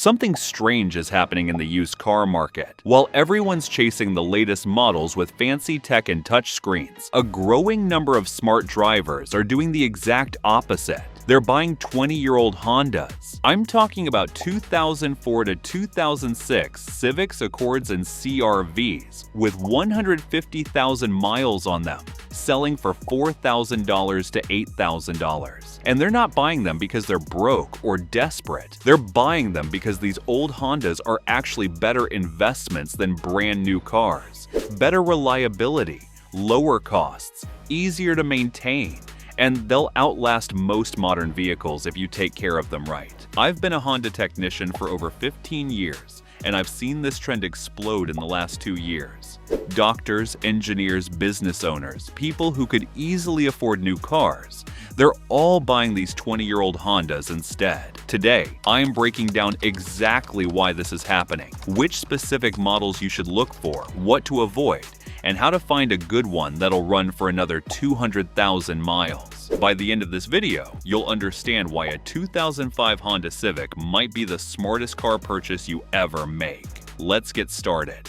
Something strange is happening in the used car market. While everyone's chasing the latest models with fancy tech and touchscreens, a growing number of smart drivers are doing the exact opposite. They're buying 20-year-old Hondas. I'm talking about 2004 to 2006 Civics, Accords, and CR-Vs with 150,000 miles on them, selling for $4,000 to $8,000. And they're not buying them because they're broke or desperate. They're buying them because these old Hondas are actually better investments than brand new cars. Better reliability, lower costs, easier to maintain, and they'll outlast most modern vehicles if you take care of them right. I've been a Honda technician for over 15 years, and I've seen this trend explode in the last 2 years. Doctors, engineers, business owners, people who could easily afford new cars, they're all buying these 20-year-old Hondas instead. Today, I'm breaking down exactly why this is happening, which specific models you should look for, what to avoid, and how to find a good one that'll run for another 200,000 miles. By the end of this video, you'll understand why a 2005 Honda Civic might be the smartest car purchase you ever make. Let's get started.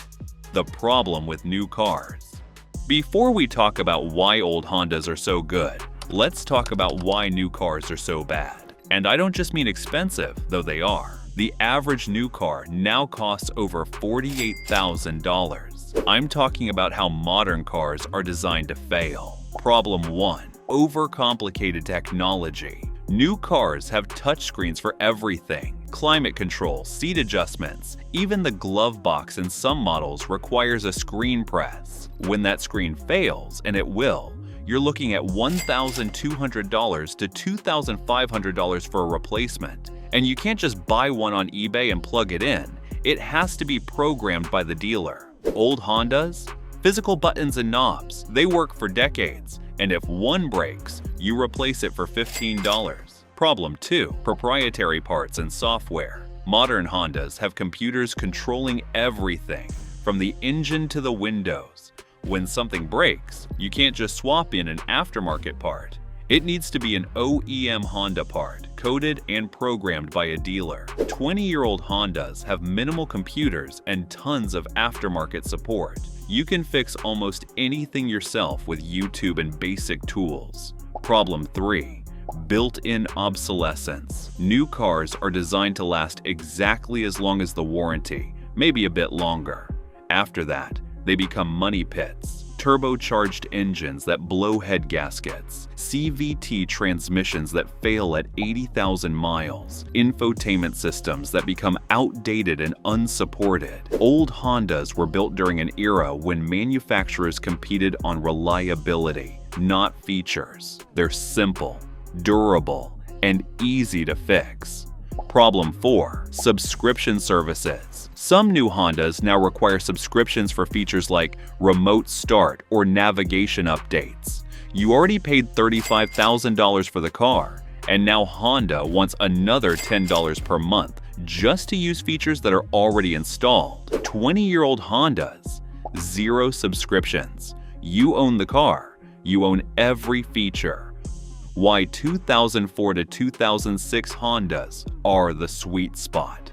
The problem with new cars. Before we talk about why old Hondas are so good, let's talk about why new cars are so bad. And I don't just mean expensive, though they are. The average new car now costs over $48,000. I'm talking about how modern cars are designed to fail. Problem 1. Overcomplicated technology. New cars have touchscreens for everything. Climate control, seat adjustments, even the glove box in some models requires a screen press. When that screen fails, and it will, you're looking at $1,200 to $2,500 for a replacement. And you can't just buy one on eBay and plug it in. It has to be programmed by the dealer. Old Hondas? Physical buttons and knobs. They work for decades. And if one breaks, you replace it for $15. Problem 2. Proprietary parts and software. Modern Hondas have computers controlling everything, from the engine to the windows. When something breaks, you can't just swap in an aftermarket part. It needs to be an OEM Honda part, coded and programmed by a dealer. 20-year-old Hondas have minimal computers and tons of aftermarket support. You can fix almost anything yourself with YouTube and basic tools. Problem 3. Built-in obsolescence. New cars are designed to last exactly as long as the warranty, maybe a bit longer. After that, they become money pits. Turbocharged engines that blow head gaskets, CVT transmissions that fail at 80,000 miles, infotainment systems that become outdated and unsupported. Old Hondas were built during an era when manufacturers competed on reliability, not features. They're simple, durable, and easy to fix. Problem 4. Subscription services. Some new Hondas now require subscriptions for features like remote start or navigation updates. You already paid $35,000 for the car, and now Honda wants another $10 per month just to use features that are already installed. 20-year-old Hondas, 0 subscriptions. You own the car. You own every feature. Why 2004 to 2006 Hondas are the sweet spot.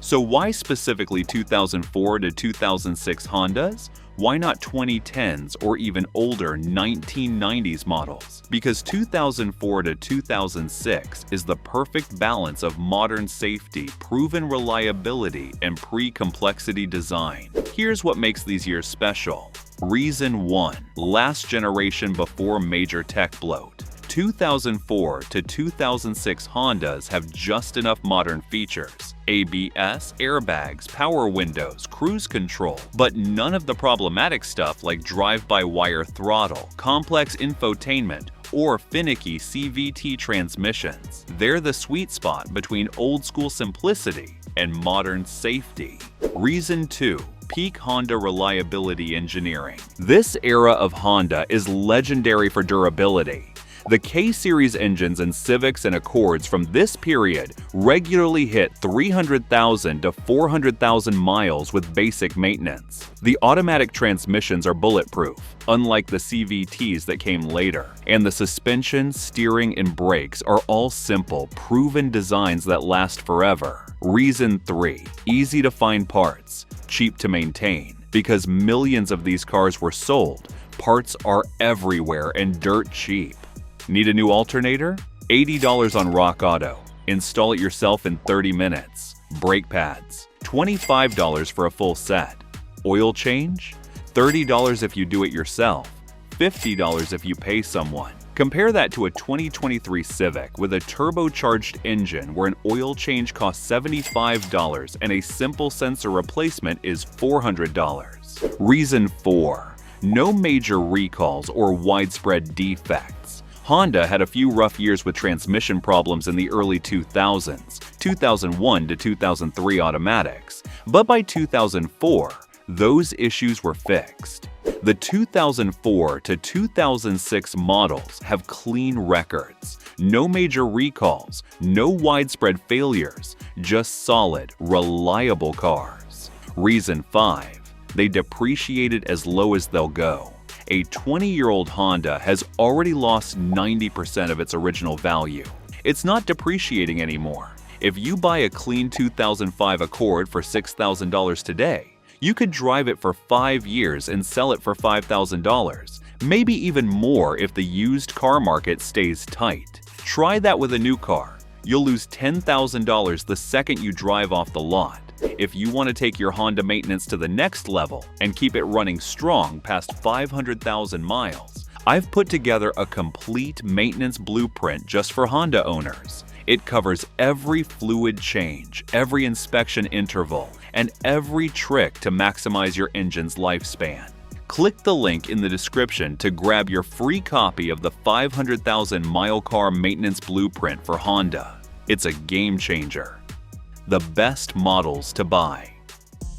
So why specifically 2004 to 2006 Hondas? Why not 2010s or even older 1990s models? Because 2004 to 2006 is the perfect balance of modern safety, proven reliability, and pre-complexity design. Here's what makes these years special. Reason 1. Last generation before major tech bloat. 2004 to 2006 Hondas have just enough modern features. ABS, airbags, power windows, cruise control, but none of the problematic stuff like drive-by-wire throttle, complex infotainment, or finicky CVT transmissions. They're the sweet spot between old-school simplicity and modern safety. Reason 2. Peak Honda reliability engineering. This era of Honda is legendary for durability. The K-Series engines in Civics and Accords from this period regularly hit 300,000 to 400,000 miles with basic maintenance. The automatic transmissions are bulletproof, unlike the CVTs that came later, and the suspension, steering, and brakes are all simple, proven designs that last forever. Reason 3. Easy to find parts, cheap to maintain. Because millions of these cars were sold, parts are everywhere and dirt cheap. Need a new alternator? $80 on Rock Auto. Install it yourself in 30 minutes. Brake pads, $25 for a full set. Oil change? $30 if you do it yourself. $50 if you pay someone. Compare that to a 2023 Civic with a turbocharged engine where an oil change costs $75 and a simple sensor replacement is $400. Reason 4. No major recalls or widespread defects. Honda had a few rough years with transmission problems in the early 2000s, 2001 to 2003 automatics, but by 2004, those issues were fixed. The 2004 to 2006 models have clean records, no major recalls, no widespread failures, just solid, reliable cars. Reason 5. They depreciated as low as they'll go. A 20-year-old Honda has already lost 90% of its original value. It's not depreciating anymore. If you buy a clean 2005 Accord for $6,000 today, you could drive it for 5 years and sell it for $5,000, maybe even more if the used car market stays tight. Try that with a new car. You'll lose $10,000 the second you drive off the lot. If you want to take your Honda maintenance to the next level and keep it running strong past 500,000 miles, I've put together a complete maintenance blueprint just for Honda owners. It covers every fluid change, every inspection interval, and every trick to maximize your engine's lifespan. Click the link in the description to grab your free copy of the 500,000 mile car maintenance blueprint for Honda. It's a game changer. The best models to buy.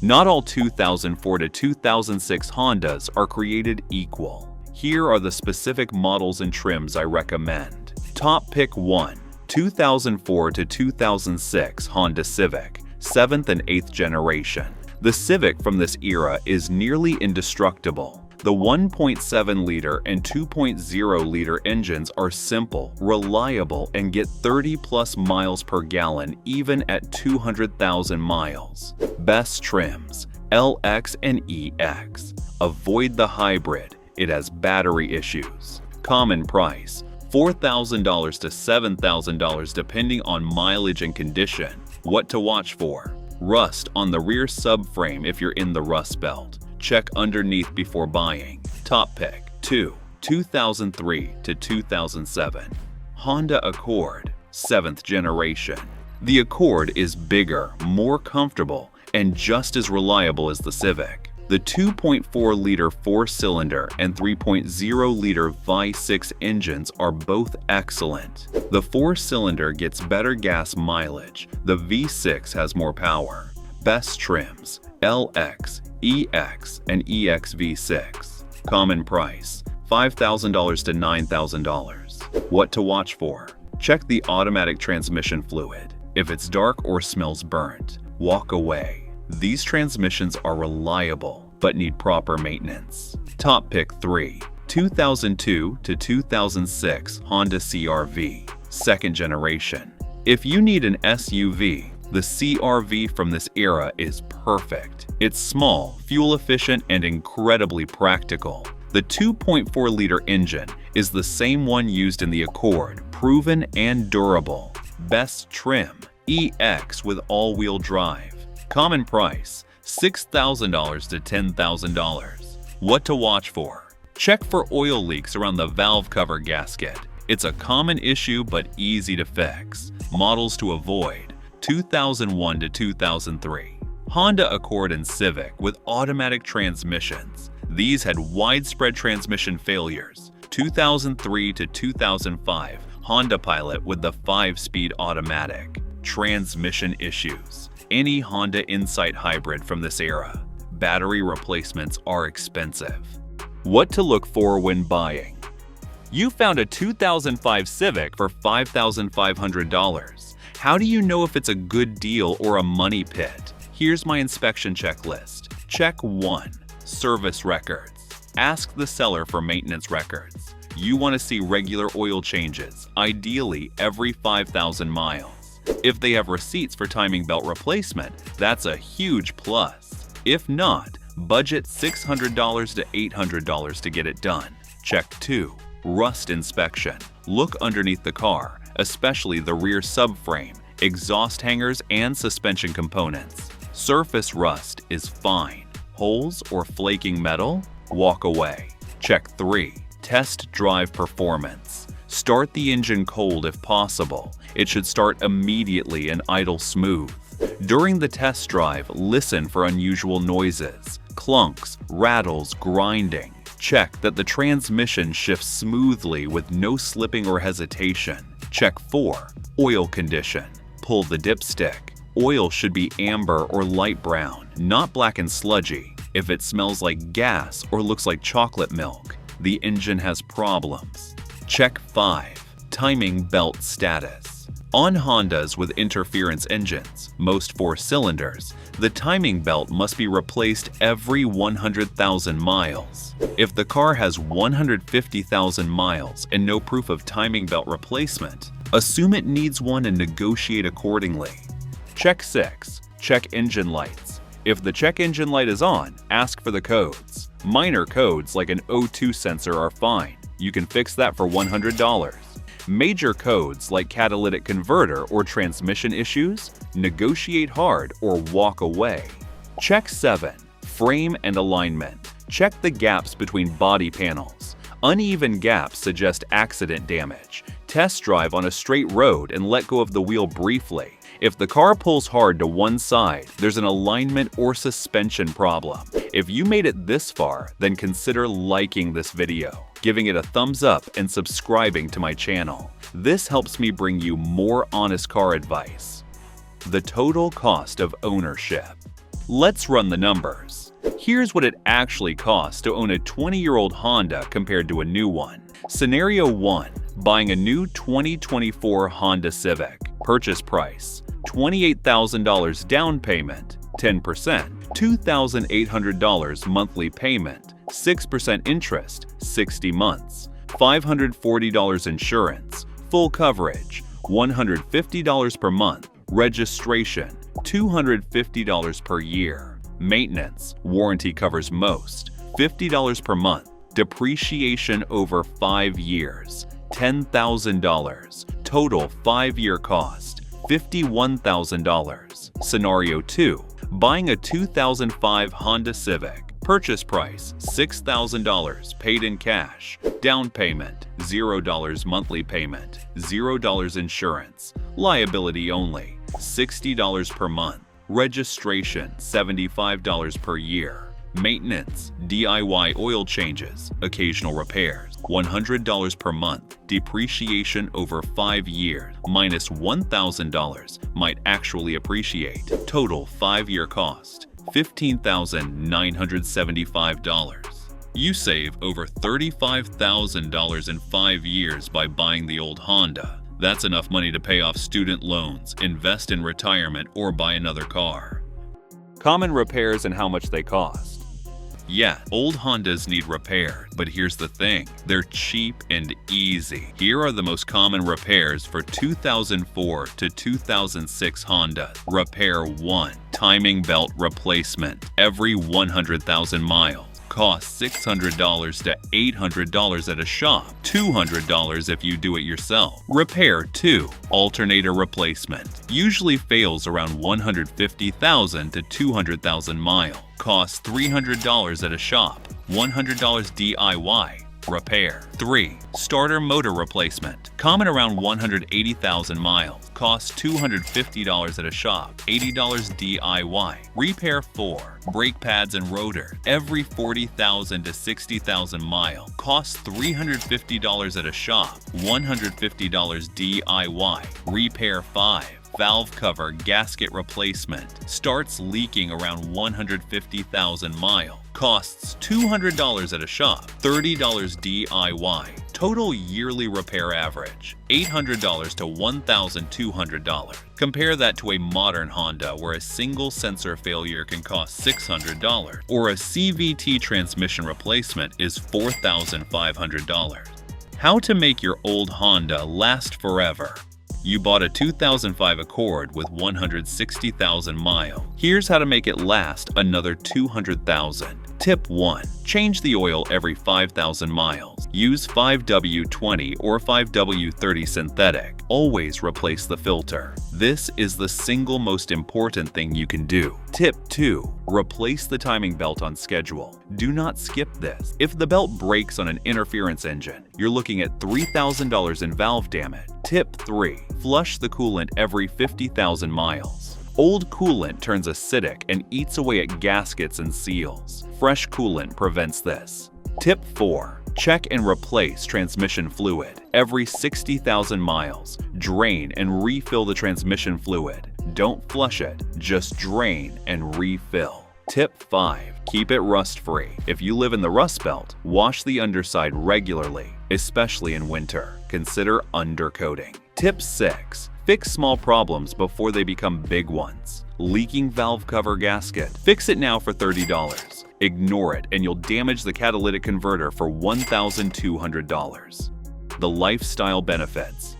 Not all 2004 to 2006 Hondas are created equal. Here are the specific models and trims I recommend. Top pick 1. 2004 to 2006 Honda Civic, 7th and 8th generation. The Civic from this era is nearly indestructible. The 1.7-liter and 2.0-liter engines are simple, reliable, and get 30-plus miles per gallon even at 200,000 miles. Best trims: LX and EX. Avoid the hybrid, it has battery issues. Common price: $4,000 to $7,000 depending on mileage and condition. What to watch for: rust on the rear subframe if you're in the rust belt. Check underneath before buying. Top pick 2. 2003 to 2007 Honda Accord, 7th generation. The Accord is bigger, more comfortable, and just as reliable as the Civic. The 2.4-liter 4-cylinder and 3.0-liter V6 engines are both excellent. The 4-cylinder gets better gas mileage. The V6 has more power. Best trims: LX, EX, and EX V6. Common price: $5,000 to $9,000. What to watch for: check the automatic transmission fluid. If it's dark or smells burnt, walk away. These transmissions are reliable, but need proper maintenance. Top pick 3. 2002 to 2006 Honda CR-V, 2nd generation. If you need an SUV, the CR-V from this era is perfect. It's small, fuel-efficient, and incredibly practical. The 2.4-liter engine is the same one used in the Accord, proven and durable. Best trim: EX with all-wheel drive. Common price: $6,000 to $10,000. What to watch for: check for oil leaks around the valve cover gasket. It's a common issue but easy to fix. Models to avoid: 2001 to 2003 Honda Accord and Civic with automatic transmissions. These had widespread transmission failures. 2003 to 2005 Honda Pilot with the 5-speed automatic. Transmission issues: any Honda Insight hybrid from this era. Battery replacements are expensive. What to look for when buying: You found a 2005 Civic for $5,500. How do you know if it's a good deal or a money pit? Here's my inspection checklist. Check 1. Service records. Ask the seller for maintenance records. You want to see regular oil changes, ideally every 5,000 miles. If they have receipts for timing belt replacement, that's a huge plus. If not, budget $600 to $800 to get it done. Check 2. Rust inspection. Look underneath the car, especially the rear subframe, exhaust hangers, and suspension components. Surface rust is fine. Holes or flaking metal? Walk away. Check 3. Test drive performance. Start the engine cold if possible. It should start immediately and idle smooth. During the test drive, listen for unusual noises, clunks, rattles, grinding. Check that the transmission shifts smoothly with no slipping or hesitation. Check 4. Oil condition. Pull the dipstick. Oil should be amber or light brown, not black and sludgy. If it smells like gas or looks like chocolate milk, the engine has problems. Check 5. Timing belt status. On Hondas with interference engines, most 4 cylinders, the timing belt must be replaced every 100,000 miles. If the car has 150,000 miles and no proof of timing belt replacement, assume it needs one and negotiate accordingly. Check 6. Check engine lights. If the check engine light is on, ask for the codes. Minor codes like an O2 sensor are fine. You can fix that for $100. Major codes like catalytic converter or transmission issues, negotiate hard or walk away. Check 7. Frame and alignment. Check the gaps between body panels. Uneven gaps suggest accident damage. Test drive on a straight road and let go of the wheel briefly. If the car pulls hard to one side, there's an alignment or suspension problem. If you made it this far, then consider liking this video, giving it a thumbs up, and subscribing to my channel. This helps me bring you more honest car advice. The total cost of ownership. Let's run the numbers. Here's what it actually costs to own a 20-year-old Honda compared to a new one. Scenario 1. Buying a new 2024 Honda Civic. Purchase price: $28,000 down payment, 10%, $2,800 monthly payment, 6% interest, 60 months, $540 insurance, full coverage, $150 per month, registration, $250 per year, maintenance, warranty covers most, $50 per month, depreciation over 5 years, $10,000, total 5-year cost, $51,000. Scenario 2. Buying a 2005 Honda Civic. Purchase price: $6,000 paid in cash. Down payment: $0 monthly payment, $0 insurance. Liability only: $60 per month. Registration: $75 per year. Maintenance: DIY oil changes, occasional repairs, $100 per month. Depreciation over 5 years, minus $1,000, might actually appreciate. Total 5-year cost, $15,975. You save over $35,000 in 5 years by buying the old Honda. That's enough money to pay off student loans, invest in retirement, or buy another car. Common repairs and how much they cost. Yeah, old Hondas need repair, but here's the thing, they're cheap and easy. Here are the most common repairs for 2004 to 2006 Honda. Repair 1. Timing belt replacement. Every 100,000 miles. Costs $600 to $800 at a shop, $200 if you do it yourself. Repair 2. Alternator replacement. Usually fails around 150,000 to 200,000 miles. Costs $300 at a shop, $100 DIY. Repair. 3. Starter motor replacement. Common around 180,000 miles. Costs $250 at a shop, $80 DIY. Repair 4. Brake pads and rotor. Every 40,000 to 60,000 miles. Costs $350 at a shop, $150 DIY. Repair 5. Valve cover gasket replacement. Starts leaking around 150,000 miles. Costs $200 at a shop, $30 DIY. Total yearly repair average, $800 to $1,200. Compare that to a modern Honda where a single sensor failure can cost $600, or a CVT transmission replacement is $4,500. How to make your old Honda last forever. You bought a 2005 Accord with 160,000 miles. Here's how to make it last another 200,000. Tip 1. Change the oil every 5,000 miles. Use 5W20 or 5W30 synthetic. Always replace the filter. This is the single most important thing you can do. Tip 2. Replace the timing belt on schedule. Do not skip this. If the belt breaks on an interference engine, you're looking at $3,000 in valve damage. Tip 3. Flush the coolant every 50,000 miles. Old coolant turns acidic and eats away at gaskets and seals. Fresh coolant prevents this. Tip 4. Check and replace transmission fluid every 60,000 miles. Drain and refill the transmission fluid. Don't flush it, just drain and refill. Tip 5. Keep it rust-free. If you live in the Rust Belt, wash the underside regularly, especially in winter. Consider undercoating. Tip 6. Fix small problems before they become big ones. Leaking valve cover gasket. Fix it now for $30. Ignore it and you'll damage the catalytic converter for $1,200. The lifestyle benefits.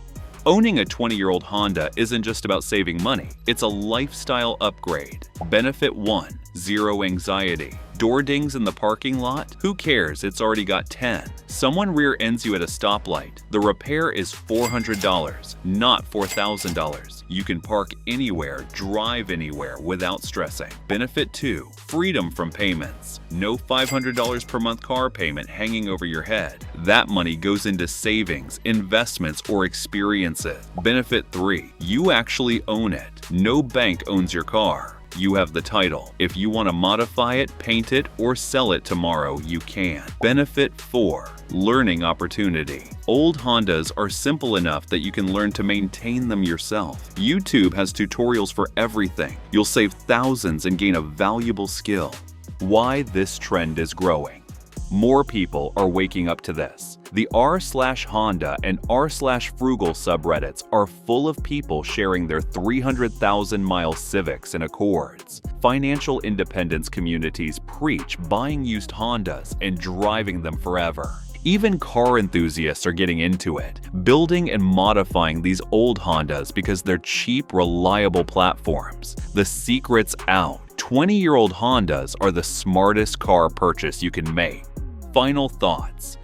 Owning a 20-year-old Honda isn't just about saving money, it's a lifestyle upgrade. Benefit 1. Zero anxiety. Door dings in the parking lot? Who cares, it's already got 10. Someone rear-ends you at a stoplight. The repair is $400, not $4,000. You can park anywhere, drive anywhere without stressing. Benefit 2. Freedom from payments. No $500 per month car payment hanging over your head. That money goes into savings, investments, or experiences. Benefit 3. You actually own it. No bank owns your car. You have the title. If you want to modify it, paint it, or sell it tomorrow, you can. Benefit 4. Learning opportunity. Old Hondas are simple enough that you can learn to maintain them yourself. YouTube has tutorials for everything. You'll save thousands and gain a valuable skill. Why this trend is growing. More people are waking up to this. The r/Honda and r/Frugal subreddits are full of people sharing their 300,000-mile Civics and Accords. Financial independence communities preach buying used Hondas and driving them forever. Even car enthusiasts are getting into it, building and modifying these old Hondas because they're cheap, reliable platforms. The secret's out. 20-year-old Hondas are the smartest car purchase you can make. Final thoughts.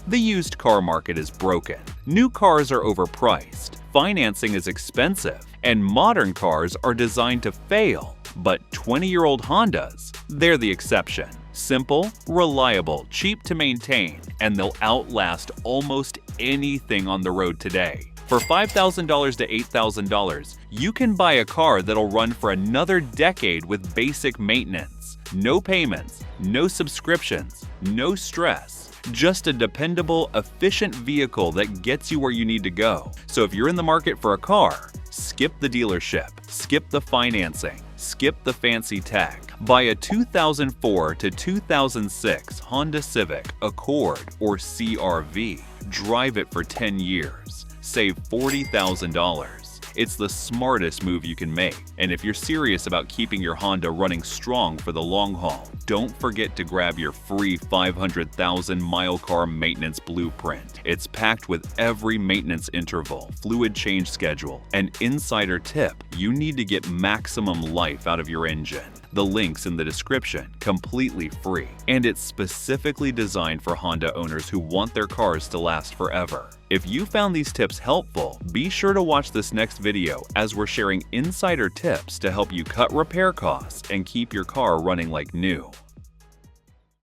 The used car market is broken. New cars are overpriced, financing is expensive, and modern cars are designed to fail. But 20-year-old Hondas, they're the exception. Simple, reliable, cheap to maintain, and they'll outlast almost anything on the road today. For $5,000 to $8,000, you can buy a car that'll run for another decade with basic maintenance. No payments, no subscriptions, no stress. Just a dependable, efficient vehicle that gets you where you need to go. So if you're in the market for a car, skip the dealership, skip the financing, skip the fancy tech. Buy a 2004 to 2006 Honda Civic, Accord, or CR-V. Drive it for 10 years. Save $40,000. It's the smartest move you can make. And if you're serious about keeping your Honda running strong for the long haul, don't forget to grab your free 500,000-mile car maintenance blueprint. It's packed with every maintenance interval, fluid change schedule, and insider tip you need to get maximum life out of your engine. The link's in the description, completely free, and it's specifically designed for Honda owners who want their cars to last forever. If you found these tips helpful, be sure to watch this next video as we're sharing insider tips to help you cut repair costs and keep your car running like new.